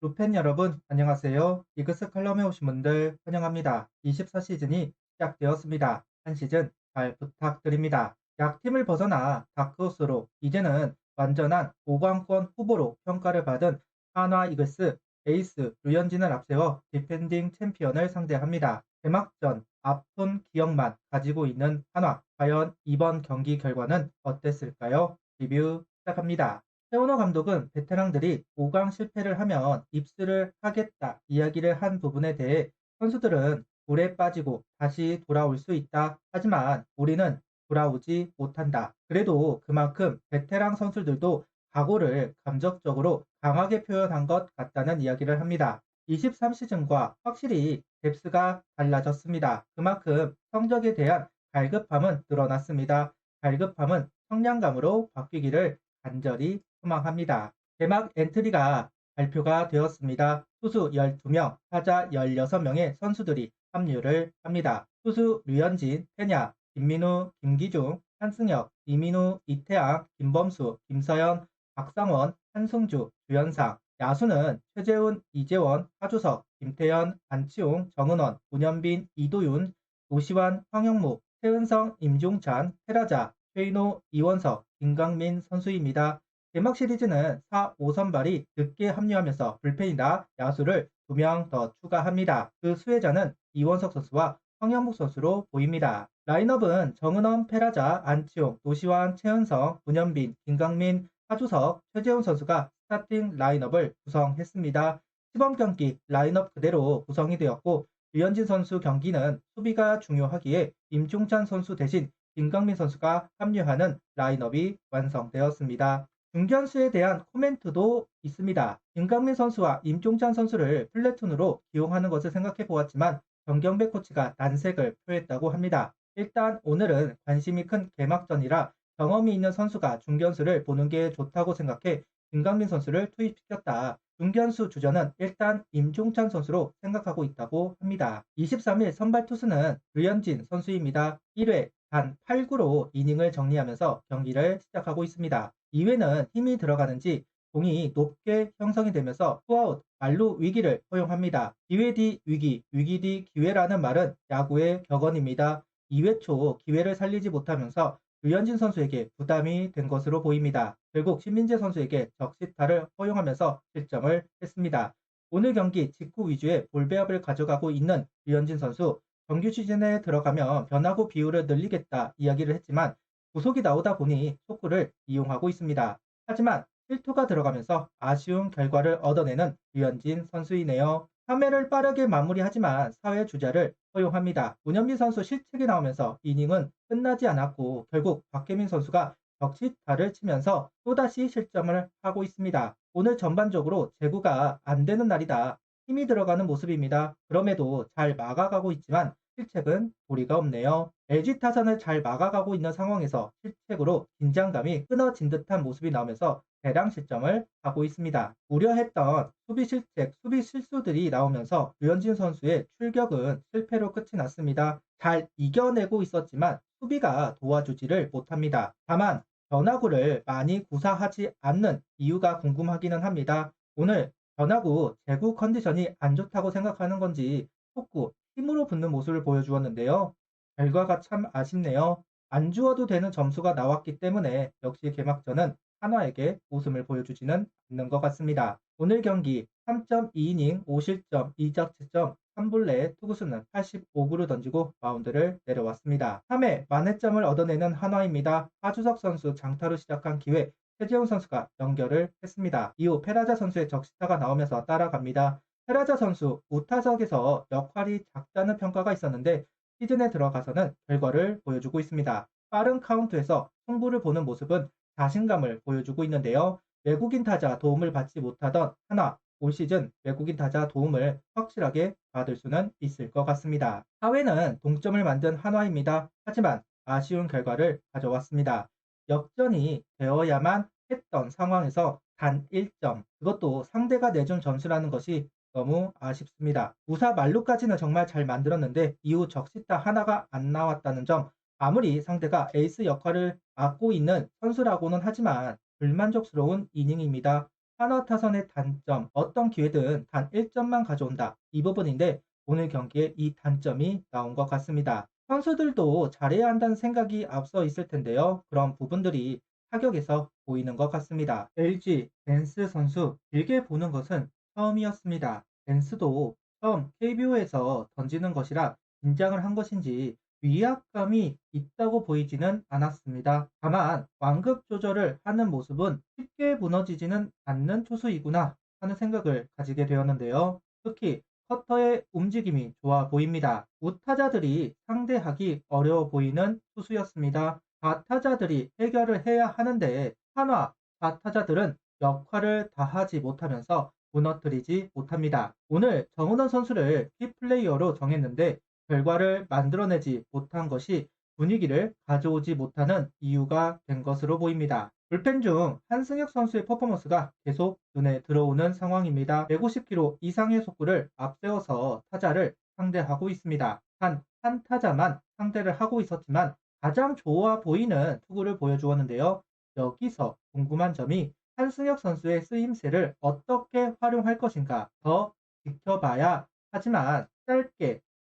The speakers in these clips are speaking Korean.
루펜 여러분, 안녕하세요. 이그스 칼럼에 오신 분들 환영합니다. 24시즌이 시작되었습니다. 한 시즌 잘 부탁드립니다. 약팀을 벗어나 다크호스로 이제는 완전한 5강권 후보로 평가를 받은 한화 이글스 에이스 류현진을 앞세워 디펜딩 챔피언을 상대합니다. 개막전 아픈 기억만 가지고 있는 한화. 과연 이번 경기 결과는 어땠을까요? 리뷰 시작합니다. 세오너 감독은 베테랑들이 5강 실패를 하면 입수를 하겠다 이야기를 한 부분에 대해 선수들은 물에 빠지고 다시 돌아올 수 있다. 하지만 우리는 돌아오지 못한다. 그래도 그만큼 베테랑 선수들도 각오를 감정적으로 강하게 표현한 것 같다는 이야기를 합니다. 23시즌과 확실히 뎁스가 달라졌습니다. 그만큼 성적에 대한 갈급함은 늘어났습니다. 갈급함은 성량감으로 바뀌기를 간절히 소망합니다. 개막 엔트리가 발표가 되었습니다. 투수 12명, 타자 16명의 선수들이 합류를 합니다. 투수 류현진, 태냐, 김민우, 김기중, 한승혁, 이민우, 이태양, 김범수, 김서현, 박상원, 한승주, 주현상. 야수는 최재훈, 이재원, 하주석, 김태현, 안치홍, 정은원, 문현빈, 이도윤, 노시환, 황영무, 최은성, 임종찬, 테라자, 최인호, 이원석, 김강민 선수입니다. 개막 시리즈는 4, 5선발이 늦게 합류하면서 불펜이나 야수를 2명 더 추가합니다. 그 수혜자는 이원석 선수와 황영묵 선수로 보입니다. 라인업은 정은원, 페라자, 안치홍, 노시환, 최은성, 문현빈, 김강민, 하주석, 최재훈 선수가 스타팅 라인업을 구성했습니다. 시범 경기 라인업 그대로 구성이 되었고 류현진 선수 경기는 수비가 중요하기에 임종찬 선수 대신 김강민 선수가 합류하는 라인업이 완성되었습니다. 중견수에 대한 코멘트도 있습니다. 김강민 선수와 임종찬 선수를 플래툰으로 기용하는 것을 생각해 보았지만 정경배 코치가 난색을 표했다고 합니다. 일단 오늘은 관심이 큰 개막전이라 경험이 있는 선수가 중견수를 보는 게 좋다고 생각해 김강민 선수를 투입시켰다. 중견수 주전은 일단 임종찬 선수로 생각하고 있다고 합니다. 23일 선발 투수는 류현진 선수입니다. 1회 단 8구로 이닝을 정리하면서 경기를 시작하고 있습니다. 2회는 힘이 들어가는지 공이 높게 형성이 되면서 투아웃 만루 위기를 허용합니다. 기회 뒤 위기, 위기 뒤 기회라는 말은 야구의 격언입니다. 2회 초 기회를 살리지 못하면서 류현진 선수에게 부담이 된 것으로 보입니다. 결국 신민재 선수에게 적시타를 허용하면서 실점을 했습니다. 오늘 경기 직구 위주의 볼배합을 가져가고 있는 류현진 선수, 정규 시즌에 들어가면 변화구 비율을 늘리겠다 이야기를 했지만 구속이 나오다 보니 속구를 이용하고 있습니다. 하지만 실투가 들어가면서 아쉬운 결과를 얻어내는 류현진 선수이네요. 3회를 빠르게 마무리하지만 4회 주자를 허용합니다. 문현민 선수 실책이 나오면서 이닝은 끝나지 않았고 결국 박혜민 선수가 적시타를 치면서 또다시 실점을 하고 있습니다. 오늘 전반적으로 제구가 안 되는 날이다. 힘이 들어가는 모습입니다. 그럼에도 잘 막아가고 있지만 실책은 도리가 없네요. LG 타선을 잘 막아가고 있는 상황에서 실책으로 긴장감이 끊어진 듯한 모습이 나오면서 대량 실점을 하고 있습니다. 우려했던 수비 실책, 수비 실수들이 나오면서 류현진 선수의 출격은 실패로 끝이 났습니다. 잘 이겨내고 있었지만 수비가 도와주지를 못합니다. 다만 변화구를 많이 구사하지 않는 이유가 궁금하기는 합니다. 오늘 변화구 제구 컨디션이 안 좋다고 생각하는 건지 속구 힘으로 붙는 모습을 보여주었는데요. 결과가 참 아쉽네요. 안 주어도 되는 점수가 나왔기 때문에 역시 개막전은 한화에게 웃음을 보여주지는 않는 것 같습니다. 오늘 경기 3.2이닝 5실점 2자책점 3볼넷 투구수는 85구를 던지고 마운드를 내려왔습니다. 3회 만회점을 얻어내는 한화입니다. 하주석 선수 장타로 시작한 기회 최재훈 선수가 연결을 했습니다. 이후 페라자 선수의 적시타가 나오면서 따라갑니다. 페라자 선수 우타석에서 역할이 작다는 평가가 있었는데 시즌에 들어가서는 결과를 보여주고 있습니다. 빠른 카운트에서 승부를 보는 모습은 자신감을 보여주고 있는데요. 외국인 타자 도움을 받지 못하던 하나, 올 시즌 외국인 타자 도움을 확실하게 받을 수는 있을 것 같습니다. 4회는 동점을 만든 한화입니다. 하지만 아쉬운 결과를 가져왔습니다. 역전이 되어야만 했던 상황에서 단 1점, 그것도 상대가 내준 점수라는 것이 너무 아쉽습니다. 무사 만루까지는 정말 잘 만들었는데 이후 적시타 하나가 안 나왔다는 점, 아무리 상대가 에이스 역할을 맡고 있는 선수라고는 하지만 불만족스러운 이닝입니다. 한화 타선의 단점, 어떤 기회든 단 1점만 가져온다. 이 부분인데 오늘 경기에 이 단점이 나온 것 같습니다. 선수들도 잘해야 한다는 생각이 앞서 있을 텐데요. 그런 부분들이 타격에서 보이는 것 같습니다. LG 벤스 선수 길게 보는 것은 처음이었습니다. 벤스도 처음 KBO에서 던지는 것이라 긴장을 한 것인지 위압감이 있다고 보이지는 않았습니다. 다만 완급 조절을 하는 모습은 쉽게 무너지지는 않는 투수이구나 하는 생각을 가지게 되었는데요. 특히 커터의 움직임이 좋아 보입니다. 우타자들이 상대하기 어려워 보이는 투수였습니다. 4타자들이 해결을 해야 하는데 한화 4타자들은 역할을 다하지 못하면서 무너뜨리지 못합니다. 오늘 정은원 선수를 키플레이어로 정했는데 결과를 만들어내지 못한 것이 분위기를 가져오지 못하는 이유가 된 것으로 보입니다. 불펜 중 한승혁 선수의 퍼포먼스가 계속 눈에 들어오는 상황입니다. 150km 이상의 속구를 앞세워서 타자를 상대하고 있습니다. 한 타자만 상대를 하고 있었지만 가장 좋아 보이는 투구를 보여주었는데요. 여기서 궁금한 점이 한승혁 선수의 쓰임새를 어떻게 활용할 것인가 더 지켜봐야 하지만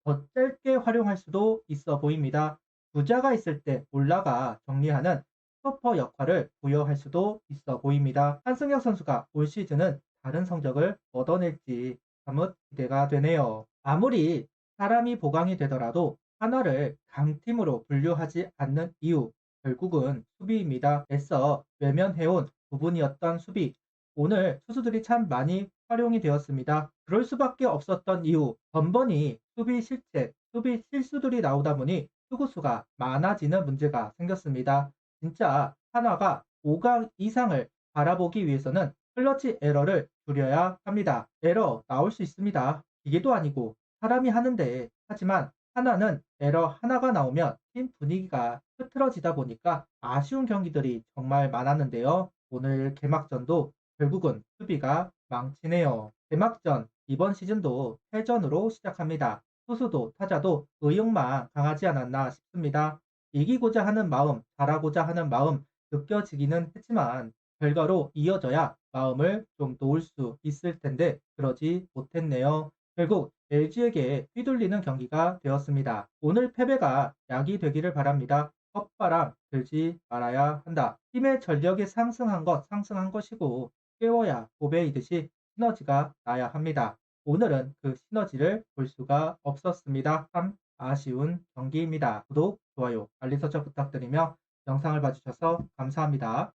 더 짧게 활용할 수도 있어 보입니다. 부자가 있을 때 올라가 정리하는 스토퍼 역할을 부여할 수도 있어 보입니다. 한승혁 선수가 올 시즌은 다른 성적을 얻어낼지 사뭇 기대가 되네요. 아무리 사람이 보강이 되더라도 하나를 강팀으로 분류하지 않는 이유, 결국은 수비입니다. 애써 외면해온 부분이었던 수비. 오늘 투수들이 참 많이 활용이 되었습니다. 그럴 수밖에 없었던 이유, 번번이 수비 실책, 수비 실수들이 나오다 보니 투구수가 많아지는 문제가 생겼습니다. 진짜 한화가 5강 이상을 바라보기 위해서는 클러치 에러를 줄여야 합니다. 에러 나올 수 있습니다. 기계도 아니고 사람이 하는데 하지만 하나는 에러 하나가 나오면 팀 분위기가 흐트러지다 보니까 아쉬운 경기들이 정말 많았는데요. 오늘 개막전도 결국은 수비가 망치네요. 개막전 이번 시즌도 패전으로 시작합니다. 투수도 타자도 의욕만 강하지 않았나 싶습니다. 이기고자 하는 마음, 잘하고자 하는 마음 느껴지기는 했지만 결과로 이어져야 마음을 좀 놓을 수 있을 텐데 그러지 못했네요. 결국 LG에게 휘둘리는 경기가 되었습니다. 오늘 패배가 약이 되기를 바랍니다. 헛바람 들지 말아야 한다. 팀의 전력이 상승한 것이고 깨워야 고배이듯이 시너지가 나야 합니다. 오늘은 그 시너지를 볼 수가 없었습니다. 참 아쉬운 경기입니다. 구독, 좋아요, 알림 설정 부탁드리며 영상을 봐주셔서 감사합니다.